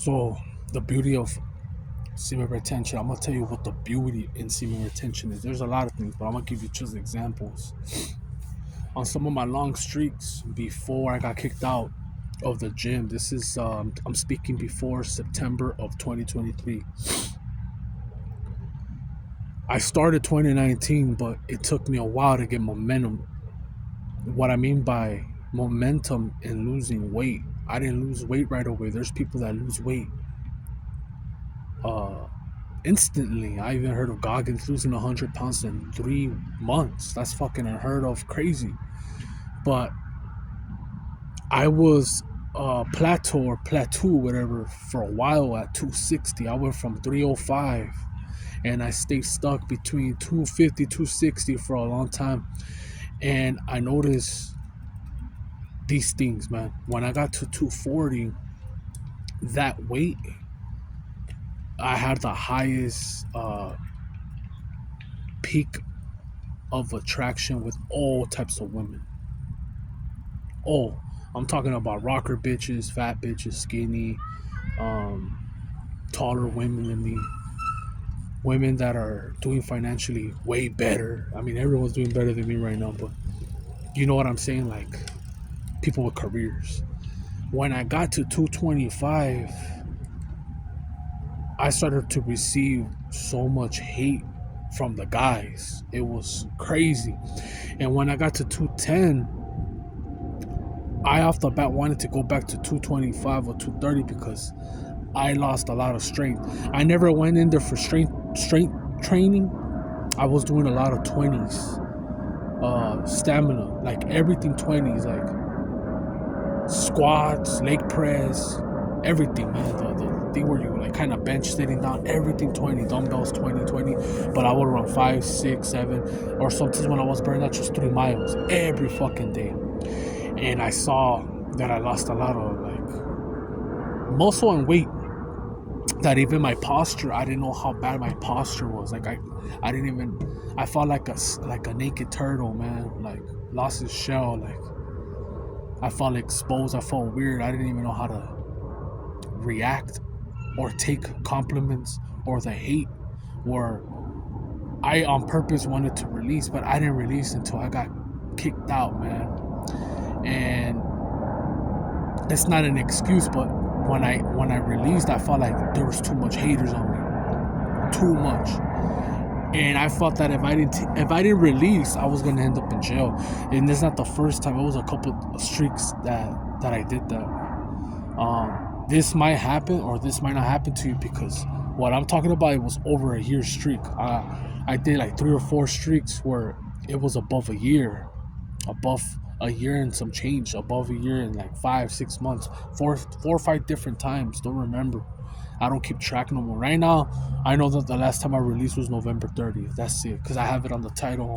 So the beauty of semen retention, I'm gonna tell you what the beauty in semen retention is. There's a lot of things, but I'm gonna give you just examples. On some of my long streaks before I got kicked out of the gym, this is I'm speaking before September of 2023. I started 2019, but it took me a while to get momentum. What I mean by momentum in losing weight, I didn't lose weight right away. There's people that lose weight uh instantly. I even heard of Goggins losing 100 pounds in 3 months. That's fucking unheard of, crazy. But I was plateau, whatever, for a while at 260. I went from 305 and I stayed stuck between 250, 260 for a long time. And I noticed these things, man. When I got to 240, that weight, I had the highest peak of attraction with all types of women. Oh, I'm talking about rocker bitches, fat bitches, skinny, um, taller women than me, women that are doing financially way better. I mean, everyone's doing better than me right now, but you know what I'm saying? Like, people with careers. When I got to 225, I started to receive so much hate from the guys. It was crazy. And when I got to 210, I off the bat wanted to go back to 225 or 230 because I lost a lot of strength. I never went in there for strength training. I was doing a lot of 20s, stamina, like everything 20s, like squats, leg press, everything, man. The thing where you like kind of bench sitting down, everything 20, dumbbells 20. But I would run 5, 6, 7, or sometimes when I was burning out just 3 miles every fucking day. And I saw that I lost a lot of like muscle and weight. That even my posture, I didn't know how bad my posture was. Like I didn't even. I felt like a naked turtle, man. Like lost his shell. Like I felt exposed. I felt weird. I didn't even know how to react or take compliments or the hate. Or I on purpose wanted to release, but I didn't release until I got kicked out, man. And it's not an excuse, but when I released, I felt like there was too much haters on me, too much, and I felt that if I didn't release, I was gonna end up in jail. And it's not the first time. It was a couple of streaks that I did that. This might happen or this might not happen to you because what I'm talking about, it was over a year streak. I did like 3 or 4 streaks where it was above a year and some change, above a year in like 5-6 months, four or 5 different times. Don't remember. I don't keep track no more. Right now, I know that the last time I released was November 30th. That's it, because I have it on the title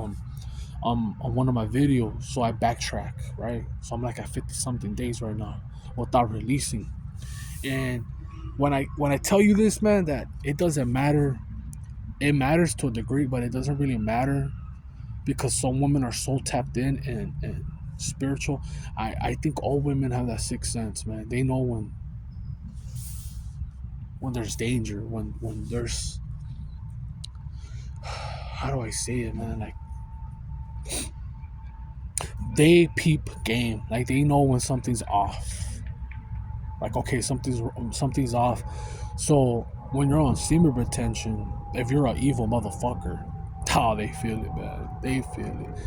on one of my videos. So I backtrack, right? So I'm like at 50 something days right now without releasing. And when I tell you this, man, that it doesn't matter. It matters to a degree, but it doesn't really matter because some women are so tapped in and spiritual. I think all women have that sixth sense, man. They know when there's danger, when there's, how do I say it, man? Like they peep game. Like they know when something's off. Like, okay, something's off. So when you're on semen retention, if you're an evil motherfucker, oh, they feel it, man. They feel it.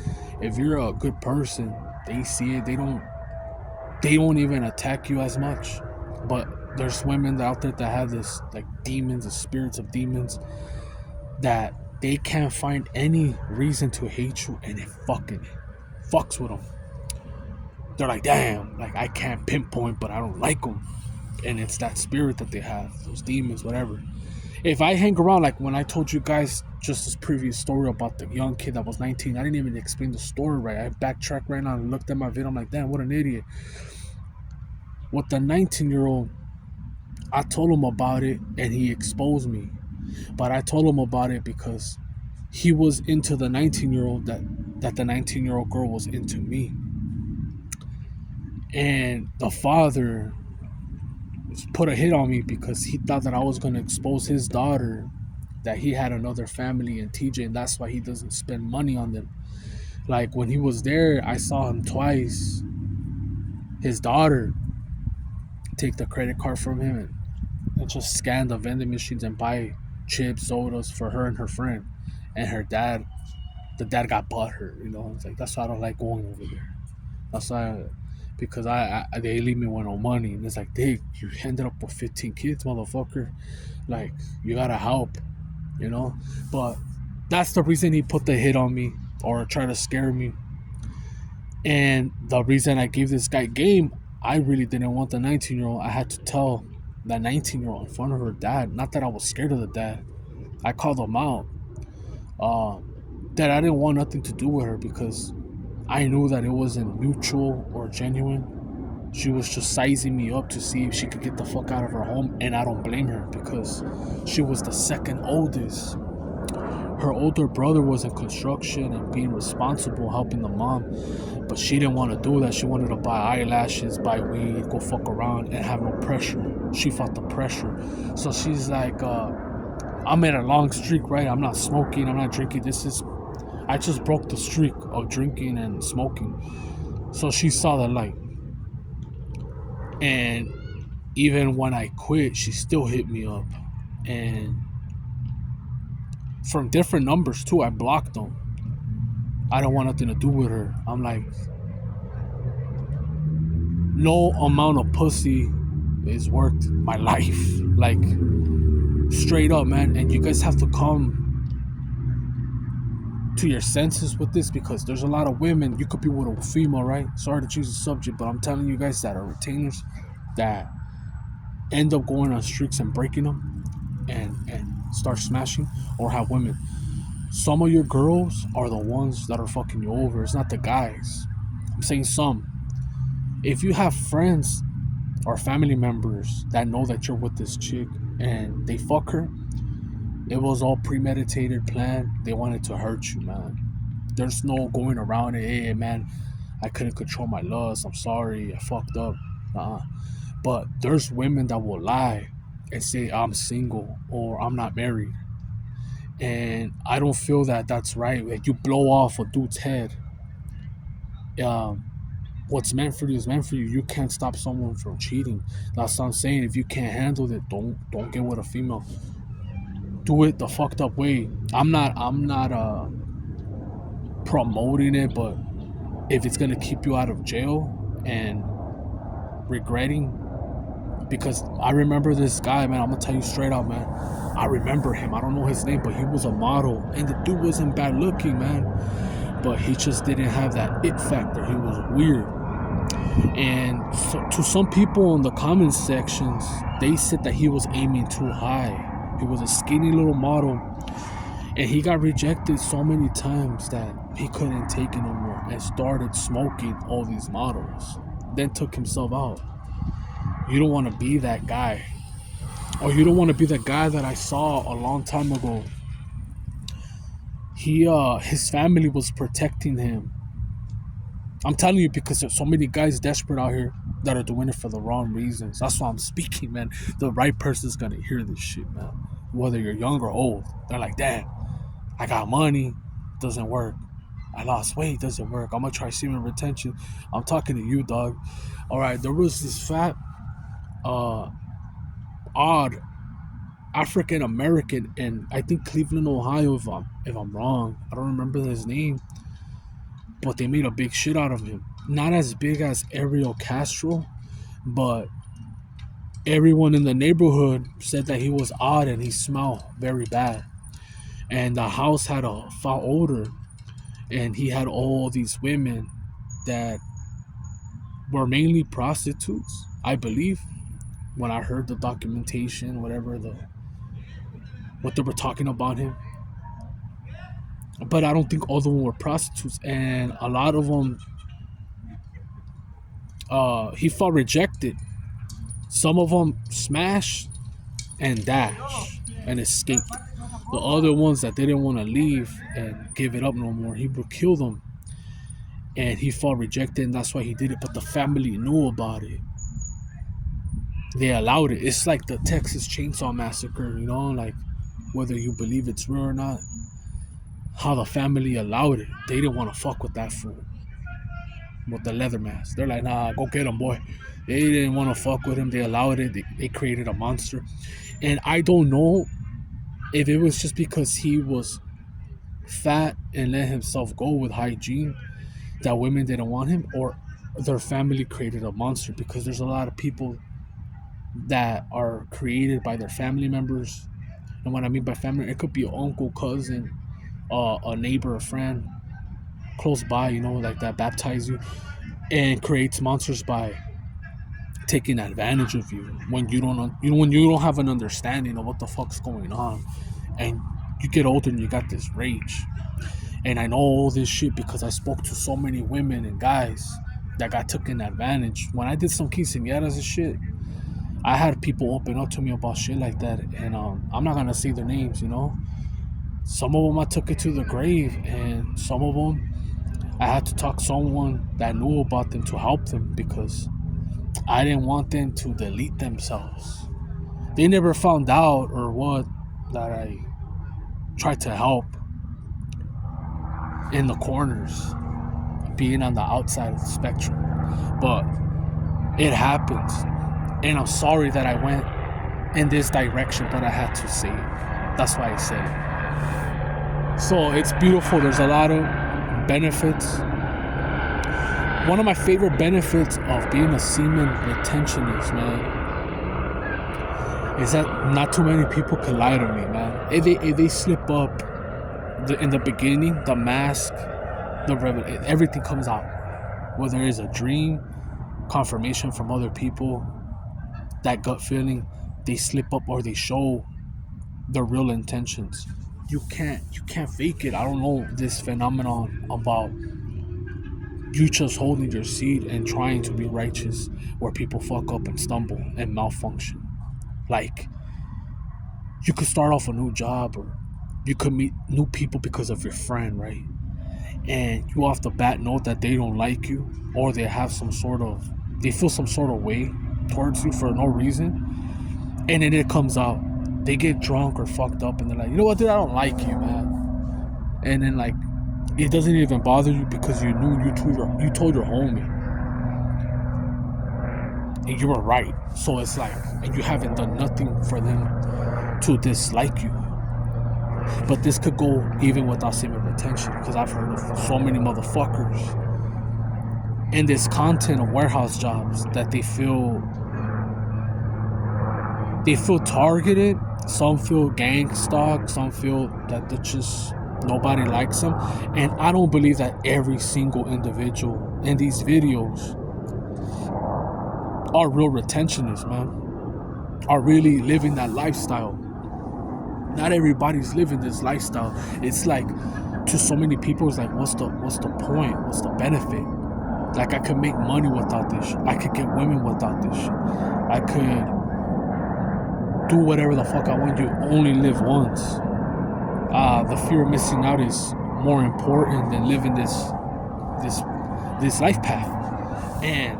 If you're a good person, they see it. They don't even attack you as much. But there's women out there that have this like demons, the spirits of demons, that they can't find any reason to hate you, and it fucking fucks with them. They're like, damn, like I can't pinpoint, but I don't like them. And it's that spirit that they have, those demons, whatever. If I hang around, like when I told you guys just this previous story about the young kid that was 19, I didn't even explain the story right. I backtracked right now and looked at my video. I'm like, damn, what an idiot. With the 19-year-old, I told him about it and he exposed me. But I told him about it because he was into the 19-year-old that the 19-year-old girl was into me. And the father put a hit on me because he thought that I was gonna expose his daughter, that he had another family in TJ, and that's why he doesn't spend money on them. Like when he was there, I saw him twice. His daughter take the credit card from him and just scan the vending machines and buy chips, sodas for her and her friend. And her dad, the dad got butthurt. It's like that's why I don't like going over there. That's why, because they leave me with no money, and it's like, Dig, you ended up with 15 kids, motherfucker. Like you gotta help, you know. But that's the reason he put the hit on me or try to scare me. And the reason I gave this guy game, I really didn't want the 19-year-old. I had to tell that 19-year-old in front of her dad. Not that I was scared of the dad. I called him out. That I didn't want nothing to do with her because I knew that it wasn't mutual or genuine. She was just sizing me up to see if she could get the fuck out of her home, and I don't blame her because she was the second oldest. Her older brother was in construction and being responsible, helping the mom, but she didn't want to do that. She wanted to buy eyelashes, buy weed, go fuck around, and have no pressure. She felt the pressure. So she's like, I'm in a long streak, right? I'm not smoking, I'm not drinking. I just broke the streak of drinking and smoking. So she saw the light. And even when I quit, she still hit me up. And from different numbers too, I blocked them. I don't want nothing to do with her. I'm like, no amount of pussy is worth my life. Like, straight up, man. And you guys have to come to your senses with this, because there's a lot of women. You could be with a female, right? Sorry to choose the subject, but I'm telling you guys that are retainers that end up going on streaks and breaking them and start smashing, or have women. Some of your girls are the ones that are fucking you over. It's not the guys. I'm saying some. If you have friends or family members that know that you're with this chick and they fuck her, it was all premeditated, planned. They wanted to hurt you, man. There's no going around it. Hey, man, I couldn't control my lust. I'm sorry. I fucked up. But there's women that will lie and say, I'm single or I'm not married. And I don't feel that that's right. Like, you blow off a dude's head. What's meant for you is meant for you. You can't stop someone from cheating. That's what I'm saying. If you can't handle it, don't get with a female. Do it the fucked up way. I'm not promoting it, but if it's gonna keep you out of jail and regretting, because I remember this guy, man. I'm gonna tell you straight out, man. I remember him. I don't know his name, but he was a model, and the dude wasn't bad looking, man. But he just didn't have that it factor. He was weird. And so, to some people in the comment sections, they said that he was aiming too high. He was a skinny little model, and he got rejected so many times that he couldn't take it no more and started smoking all these models. Then took himself out. You don't want to be that guy. Or you don't want to be the guy that I saw a long time ago. His family was protecting him. I'm telling you, because there's so many guys desperate out here that are doing it for the wrong reasons. That's why I'm speaking, man. The right person's gonna hear this shit, man. Whether you're young or old. They're like, damn, I got money, doesn't work. I lost weight, doesn't work. I'm gonna try semen retention. I'm talking to you, dog. Alright, there was this fat odd African American in, I think, Cleveland, Ohio, if I'm wrong. I don't remember his name. But they made a big shit out of him. Not as big as Ariel Castro, but everyone in the neighborhood said that he was odd and he smelled very bad. And the house had a foul odor, and he had all these women that were mainly prostitutes, I believe. When I heard the documentation, what they were talking about him. But I don't think all of them were prostitutes, and a lot of them, he felt rejected. Some of them smashed and dashed and escaped. The other ones that didn't want to leave and give it up no more, he would kill them. And he felt rejected, and that's why he did it. But the family knew about it. they allowed it. It's like the Texas Chainsaw Massacre, you know, like whether you believe it's real or not, how the family allowed it. They didn't want to fuck with that fool, with the leather mask. They're like, nah, go get him, boy. They didn't want to fuck with him. They allowed it. They created a monster. And I don't know if it was just because he was fat and let himself go with hygiene that women didn't want him, or their family created a monster, because there's a lot of people that are created by their family members. And what I mean by family, it could be an uncle, cousin, a neighbor, a friend close by, you know, like that baptize you and creates monsters by taking advantage of you when when you don't have an understanding of what the fuck's going on. And you get older and you got this rage. And I know all this shit because I spoke to so many women and guys that got taken advantage. When I did some quinceañeras and shit, I had people open up to me about shit like that. And I'm not gonna say their names, you know. Some of them I took it to the grave, and some of them I had to talk to someone that knew about them to help them, because I didn't want them to delete themselves. They never found out or what that I tried to help in the corners, being on the outside of the spectrum. But it happens. And I'm sorry that I went in this direction, but I had to say it. That's why I said it. So it's beautiful. There's a lot of benefits. One of my favorite benefits of being a semen retentionist, man, is that not too many people can lie to me, man. If they slip up in the beginning, the mask, everything comes out. Whether it's a dream, confirmation from other people, that gut feeling, they slip up or they show their real intentions. You can't fake it. I don't know this phenomenon about you just holding your seed and trying to be righteous, where people fuck up and stumble and malfunction. Like, you could start off a new job, or you could meet new people because of your friend, right? And you off the bat know that they don't like you, or they feel some sort of way towards you for no reason. And then it comes out. They get drunk or fucked up and they're like, you know what, dude, I don't like you, man. And then, like, it doesn't even bother you because you told your homie. And you were right. So it's like, and you haven't done nothing for them to dislike you. But this could go even without semen retention, because I've heard of so many motherfuckers in this content of warehouse jobs that they feel targeted. Some feel gang stalked. Some feel that they're just nobody likes them. And I don't believe that every single individual in these videos are real retentionists, man. Are really living that lifestyle. Not everybody's living this lifestyle. It's like, to so many people, it's like, what's the point? What's the benefit? Like, I could make money without this shit. I could get women without this shit. I could do whatever the fuck I want. You only live once. The fear of missing out is more important than living this life path. And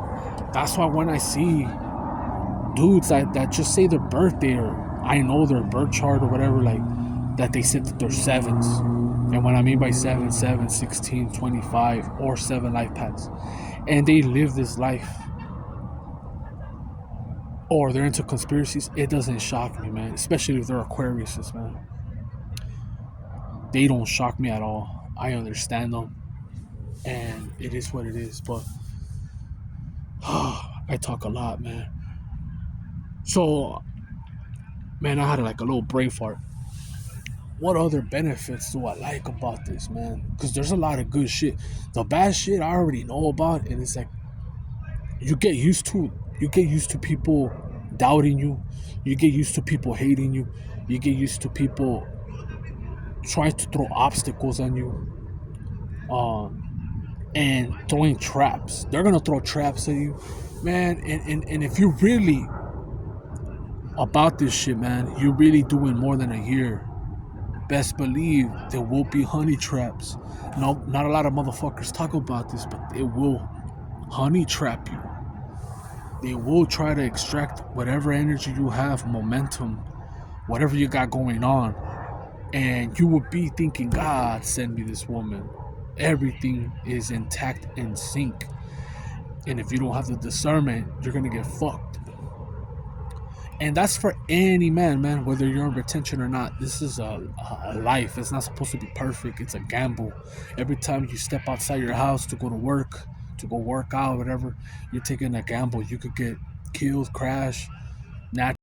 that's why when I see dudes that just say their birthday, or I know their birth chart or whatever, like, that they said that they're sevens. And what I mean by 7, 16, 25, or 7 life paths, and they live this life, or they're into conspiracies, it doesn't shock me, man. Especially if they're Aquariuses, man. They don't shock me at all. I understand them, and it is what it is. But I talk a lot, man. So, man, I had like a little brain fart. What other benefits do I like about this, man? Because there's a lot of good shit. The bad shit I already know about, and it's like, you get used to people doubting you. You get used to people hating you. You get used to people trying to throw obstacles on you, and throwing traps. They're gonna throw traps at you, man. And if you're really about this shit, man, you're really doing more than a year, best believe there will be honey traps. No, not a lot of motherfuckers talk about this, but it will honey trap you. They will try to extract whatever energy you have, momentum, whatever you got going on, and you will be thinking, God send me this woman. Everything is intact and sync. And if you don't have the discernment, you're gonna get fucked. And that's for any man, man, whether you're in retention or not. This is a life. It's not supposed to be perfect. It's a gamble. Every time you step outside your house to go to work, to go work out, whatever, you're taking a gamble. You could get killed, crash, natural